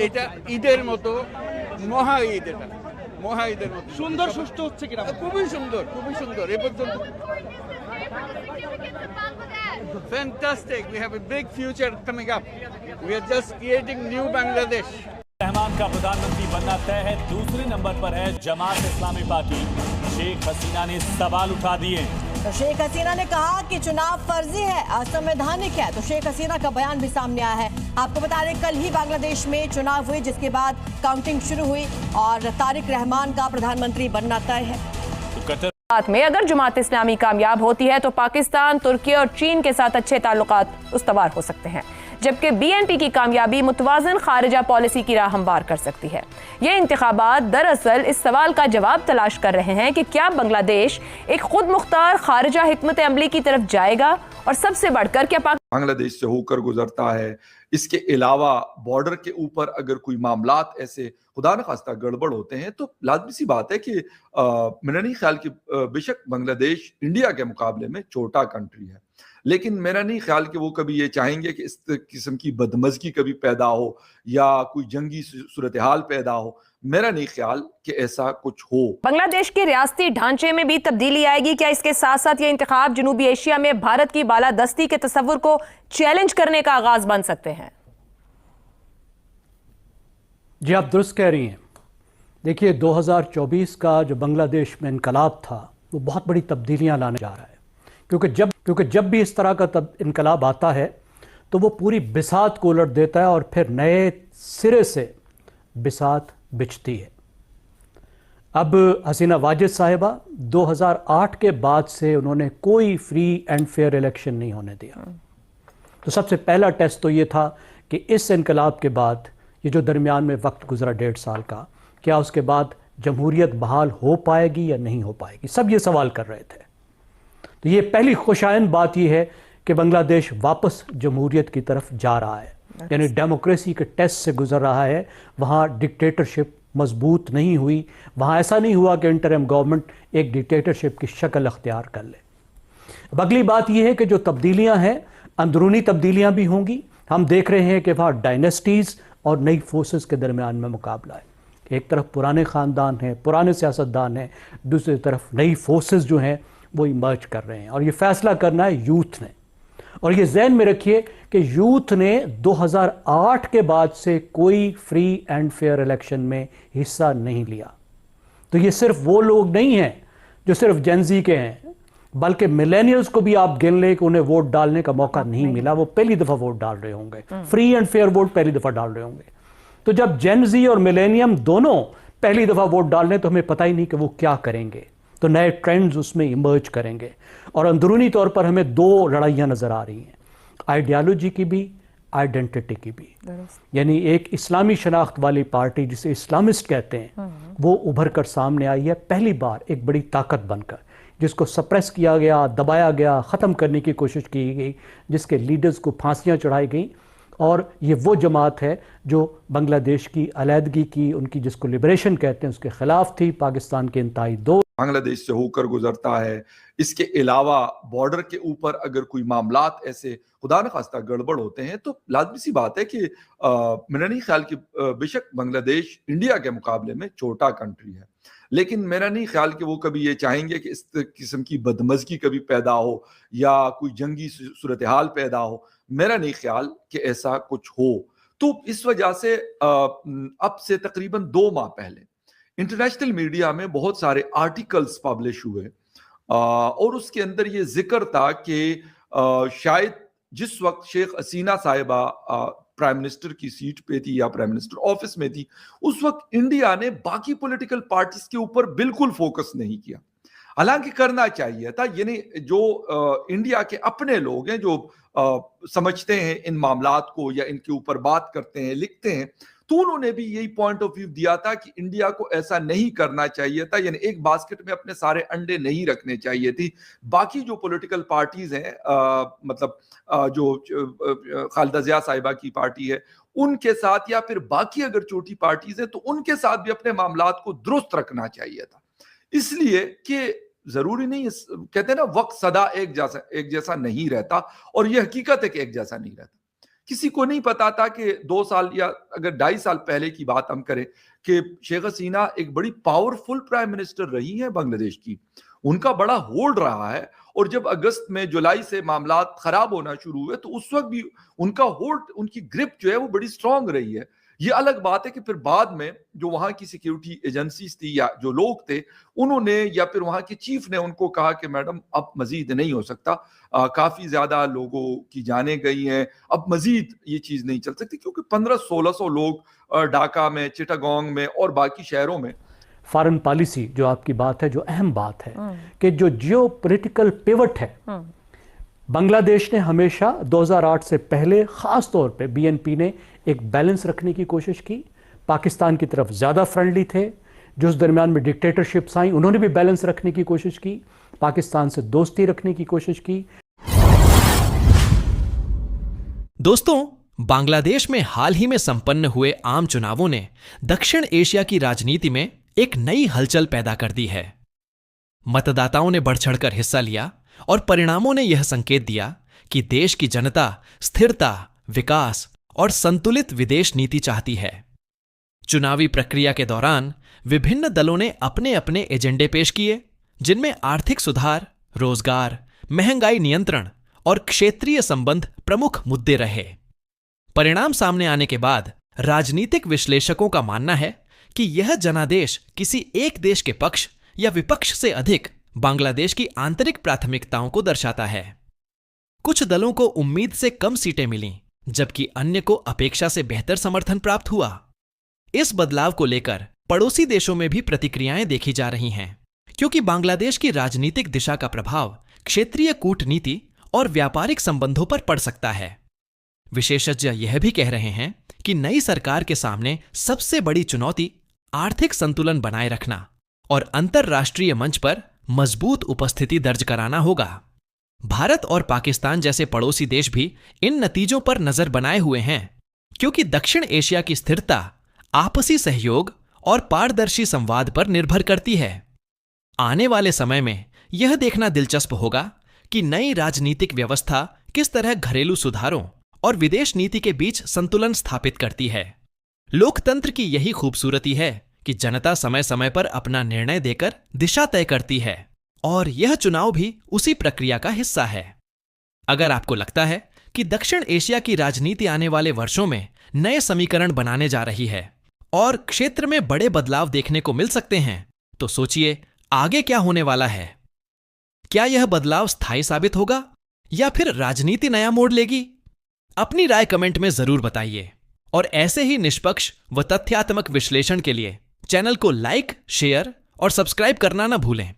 এটা ঈদের মতো মহা ঈদ, এটা মহা ঈদের মতো সুন্দর সুষ্ঠু হচ্ছে কিনা? খুবই সুন্দর, খুবই সুন্দর এ পর্যন্ত। Fantastic. We have a big future coming up. We are just creating new Bangladesh. Rahman का प्रधानमंत्री बनना तय है। दूसरे नंबर पर है जमात इस्लामी पार्टी। शेख हसीना ने सवाल उठा दिए। तो शेख हसीना ने कहा कि चुनाव फर्जी है, असंवैधानिक है। तो शेख हसीना का बयान भी सामने आया है। आपको बता दें कल ही बांग्लादेश में चुनाव हुए, जिसके बाद काउंटिंग शुरू हुई और तारिक रहमान का प्रधानमंत्री बनना तय है। में अगर जमात इस्लामी कामयाब होती है तो पाकिस्तान, तुर्की और चीन के साथ अच्छे ताल्लुकात उस्तवार हो सकते हैं, जबकि बीएनपी की कामयाबी मुतवाज़न खारिजा पॉलिसी की राह हमवार कर सकती है। ये इंतखाबात दरअसल इस सवाल का जवाब तलाश कर रहे हैं कि क्या बांग्लादेश एक खुद मुख्तार खारिजा हिकमत अमली की तरफ जाएगा, और सबसे बढ़कर क्या बांग्लादेश से होकर गुजरता है। इसके अलावा बॉर्डर के ऊपर अगर कोई मामलात ऐसे खुदा न खास्ता गड़बड़ होते हैं तो लाजमी सी बात है कि मेरा नहीं ख्याल कि बेशक बांग्लादेश इंडिया के मुकाबले में छोटा कंट्री है, लेकिन मेरा नहीं ख्याल कि वो कभी ये चाहेंगे कि इस किस्म की बदमज़गी कभी पैदा हो या कोई जंगी सूरत हाल पैदा हो। मेरा नहीं ख्याल कि ऐसा कुछ हो। बांग्लादेश के रियासती ढांचे में भी तब्दीली आएगी क्या? इसके साथ साथ ये इंतखाब जनूबी एशिया में भारत की बालादस्ती के तस्वुर को चैलेंज करने का आगाज बन सकते हैं। जी आप दुरुस्त कह रही हैं। देखिए 2024 का जो बांग्लादेश में इनकलाब था वो बहुत बड़ी तब्दीलियां लाने जा रहा है, क्योंकि जब भी इस तरह का इनकलाब आता है तो वो पूरी बिसात को उलट देता है और फिर नए सिरे से बिसात बिछती है। अब हसीना वाजिद साहिबा 2008 के बाद से उन्होंने कोई फ्री एंड फेयर इलेक्शन नहीं होने दिया। तो सबसे पहला टेस्ट तो ये था कि इस इनकलाब के बाद ये जो दरमियान में वक्त गुजरा 1.5 साल का, क्या उसके बाद जमहूरियत बहाल हो पाएगी या नहीं हो पाएगी, सब ये सवाल कर रहे थे। तो ये पहली खुशाइन बात ये है कि बांग्लादेश वापस जमहूरियत की तरफ जा रहा है, यानी डेमोक्रेसी के टेस्ट से गुजर रहा है। वहाँ डिक्टेटरशिप मजबूत नहीं हुई, वहाँ ऐसा नहीं हुआ कि इंटरिम गवर्नमेंट एक डिक्टेटरशिप की शक्ल अख्तियार कर ले। अब अगली बात यह है कि जो तब्दीलियाँ हैं अंदरूनी तब्दीलियाँ भी होंगी। हम देख रहे हैं कि वहाँ डायनेस्टीज़ और नई फोर्सेस के दरमियान में मुकाबला है। एक तरफ पुराने ख़ानदान हैं, पुराने सियासतदान हैं, दूसरी तरफ नई फोर्सेस जो हैं वो इमर्ज कर रहे हैं, और ये फ़ैसला करना है यूथ ने। और ये ज़हन में रखिए कि यूथ ने 2008 के बाद से कोई फ्री एंड फेयर इलेक्शन में हिस्सा नहीं लिया। तो ये सिर्फ वो लोग नहीं हैं जो सिर्फ जेनजी के हैं, बल्कि मिलेनियल्स को भी आप गिन लें कि उन्हें वोट डालने का मौका नहीं मिला। वो पहली दफ़ा वोट डाल रहे होंगे, फ्री एंड फेयर वोट पहली दफ़ा डाल रहे होंगे। तो जब जेनजी और मिलेनियम दोनों पहली दफ़ा वोट डाल रहे हैं तो हमें पता ही नहीं कि वो क्या करेंगे। तो नए ट्रेंड्स उसमें इमर्ज करेंगे, और अंदरूनी तौर पर हमें 2 लड़ाइयाँ नज़र आ रही हैं, आइडियालॉजी की भी, आइडेंटिटी की भी। यानी एक इस्लामी शनाख्त वाली पार्टी जिसे इस्लामिस्ट कहते हैं वो उभर कर सामने आई है पहली बार एक बड़ी ताकत बनकर, जिसको सप्रेस किया गया, दबाया गया, ख़त्म करने की कोशिश की गई, जिसके लीडर्स को फांसियाँ चढ़ाई गई। और ये वो जमात है जो बांग्लादेश की अलहदगी की, उनकी जिसको लिबरेशन कहते हैं, उसके ख़िलाफ़ थी। पाकिस्तान के इंतहाई दो बांग्लादेश से होकर गुजरता है। इसके अलावा बॉर्डर के ऊपर अगर कोई मामलात ऐसे खुदा न खास्ता गड़बड़ होते हैं तो लाजमी सी बात है कि मेरा नहीं ख्याल कि बेशक बांग्लादेश इंडिया के मुकाबले में छोटा कंट्री है, लेकिन मेरा नहीं ख्याल कि वो कभी ये चाहेंगे कि इस किस्म की बदमज़गी कभी पैदा हो या कोई जंगी सूरत हाल पैदा हो। मेरा नहीं ख्याल कि ऐसा कुछ हो। तो इस वजह से अब से तकरीबन 2 माह पहले इंटरनेशनल मीडिया में बहुत सारे आर्टिकल्स पब्लिश हुए, और उसके अंदर ये जिक्र था कि शायद जिस वक्त शेख हसीना साहिबा प्राइम मिनिस्टर की सीट पे थी या प्राइम मिनिस्टर ऑफिस में थी, उस वक्त इंडिया ने बाकी पॉलिटिकल पार्टीज के ऊपर बिल्कुल फोकस नहीं किया। हालांकि करना चाहिए था। यानी जो इंडिया के अपने लोग हैं जो समझते हैं इन मामलात को या इनके ऊपर बात करते हैं, लिखते हैं, तो उन्होंने भी यही पॉइंट ऑफ व्यू दिया था कि इंडिया को ऐसा नहीं करना चाहिए था। यानी एक बास्केट में अपने सारे अंडे नहीं रखने चाहिए थी। बाकी जो पॉलिटिकल पार्टीज हैं, मतलब जो खालिदा जिया साहिबा की पार्टी है उनके साथ, या फिर बाकी अगर छोटी पार्टीज हैं तो उनके साथ भी अपने मामलात को दुरुस्त रखना चाहिए था। इसलिए कि जरूरी नहीं, कहते हैं ना, वक्त सदा एक जैसा नहीं रहता, और यह हकीकत है कि एक जैसा नहीं रहता। किसी को नहीं पता था कि 2 साल या अगर 2.5 साल पहले की बात हम करें कि शेख हसीना एक बड़ी पावरफुल प्राइम मिनिस्टर रही हैं बांग्लादेश की, उनका बड़ा होल्ड रहा है। और जब अगस्त में जुलाई से मामला खराब होना शुरू हुए तो उस वक्त भी उनका होल्ड, उनकी ग्रिप जो है वो बड़ी स्ट्रांग रही है। ये अलग बात है कि फिर बाद में जो वहां की सिक्योरिटी एजेंसीज थी या जो लोग थे उन्होंने या फिर वहां के चीफ ने उनको कहा कि मैडम अब मजीद नहीं हो सकता, काफी ज्यादा लोगों की जानें गई हैं, अब मजीद ये चीज नहीं चल सकती, क्योंकि 1500-1600 लोग ढाका में, चिटागोंग में और बाकी शहरों में। फॉरेन पॉलिसी जो आपकी बात है, जो अहम बात है कि जो जियो पोलिटिकल पिवट है, बांग्लादेश ने हमेशा 2008 से पहले खास तौर पे बीएनपी ने एक बैलेंस रखने की कोशिश की। पाकिस्तान की तरफ ज्यादा फ्रेंडली थे। जो उस दरमियान में डिक्टेटरशिप्स आई उन्होंने भी बैलेंस रखने की कोशिश की, पाकिस्तान से दोस्ती रखने की कोशिश की। दोस्तों, बांग्लादेश में हाल ही में संपन्न हुए आम चुनावों ने दक्षिण एशिया की राजनीति में एक नई हलचल पैदा कर दी है। मतदाताओं ने बढ़ चढ़कर हिस्सा लिया और परिणामों ने यह संकेत दिया कि देश की जनता स्थिरता, विकास और संतुलित विदेश नीति चाहती है। चुनावी प्रक्रिया के दौरान विभिन्न दलों ने अपने अपने एजेंडे पेश किए, जिनमें आर्थिक सुधार, रोजगार, महंगाई नियंत्रण और क्षेत्रीय संबंध प्रमुख मुद्दे रहे। परिणाम सामने आने के बाद राजनीतिक विश्लेषकों का मानना है कि यह जनादेश किसी एक देश के पक्ष या विपक्ष से अधिक बांग्लादेश की आंतरिक प्राथमिकताओं को दर्शाता है। कुछ दलों को उम्मीद से कम सीटें मिलीं, जबकि अन्य को अपेक्षा से बेहतर समर्थन प्राप्त हुआ। इस बदलाव को लेकर पड़ोसी देशों में भी प्रतिक्रियाएं देखी जा रही हैं, क्योंकि बांग्लादेश की राजनीतिक दिशा का प्रभाव क्षेत्रीय कूटनीति और व्यापारिक संबंधों पर पड़ सकता है। विशेषज्ञ यह भी कह रहे हैं कि नई सरकार के सामने सबसे बड़ी चुनौती आर्थिक संतुलन बनाए रखना और अंतर्राष्ट्रीय मंच पर मजबूत उपस्थिति दर्ज कराना होगा। भारत और पाकिस्तान जैसे पड़ोसी देश भी इन नतीजों पर नजर बनाए हुए हैं, क्योंकि दक्षिण एशिया की स्थिरता आपसी सहयोग और पारदर्शी संवाद पर निर्भर करती है। आने वाले समय में यह देखना दिलचस्प होगा कि नई राजनीतिक व्यवस्था किस तरह घरेलू सुधारों और विदेश नीति के बीच संतुलन स्थापित करती है। लोकतंत्र की यही खूबसूरती है कि जनता समय समय पर अपना निर्णय देकर दिशा तय करती है, और यह चुनाव भी उसी प्रक्रिया का हिस्सा है। अगर आपको लगता है कि दक्षिण एशिया की राजनीति आने वाले वर्षों में नए समीकरण बनाने जा रही है और क्षेत्र में बड़े बदलाव देखने को मिल सकते हैं, तो सोचिए आगे क्या होने वाला है। क्या यह बदलाव स्थायी साबित होगा या फिर राजनीति नया मोड़ लेगी? अपनी राय कमेंट में जरूर बताइए, और ऐसे ही निष्पक्ष व तथ्यात्मक विश्लेषण के लिए चैनल को लाइक, शेयर और सब्सक्राइब करना न भूलें।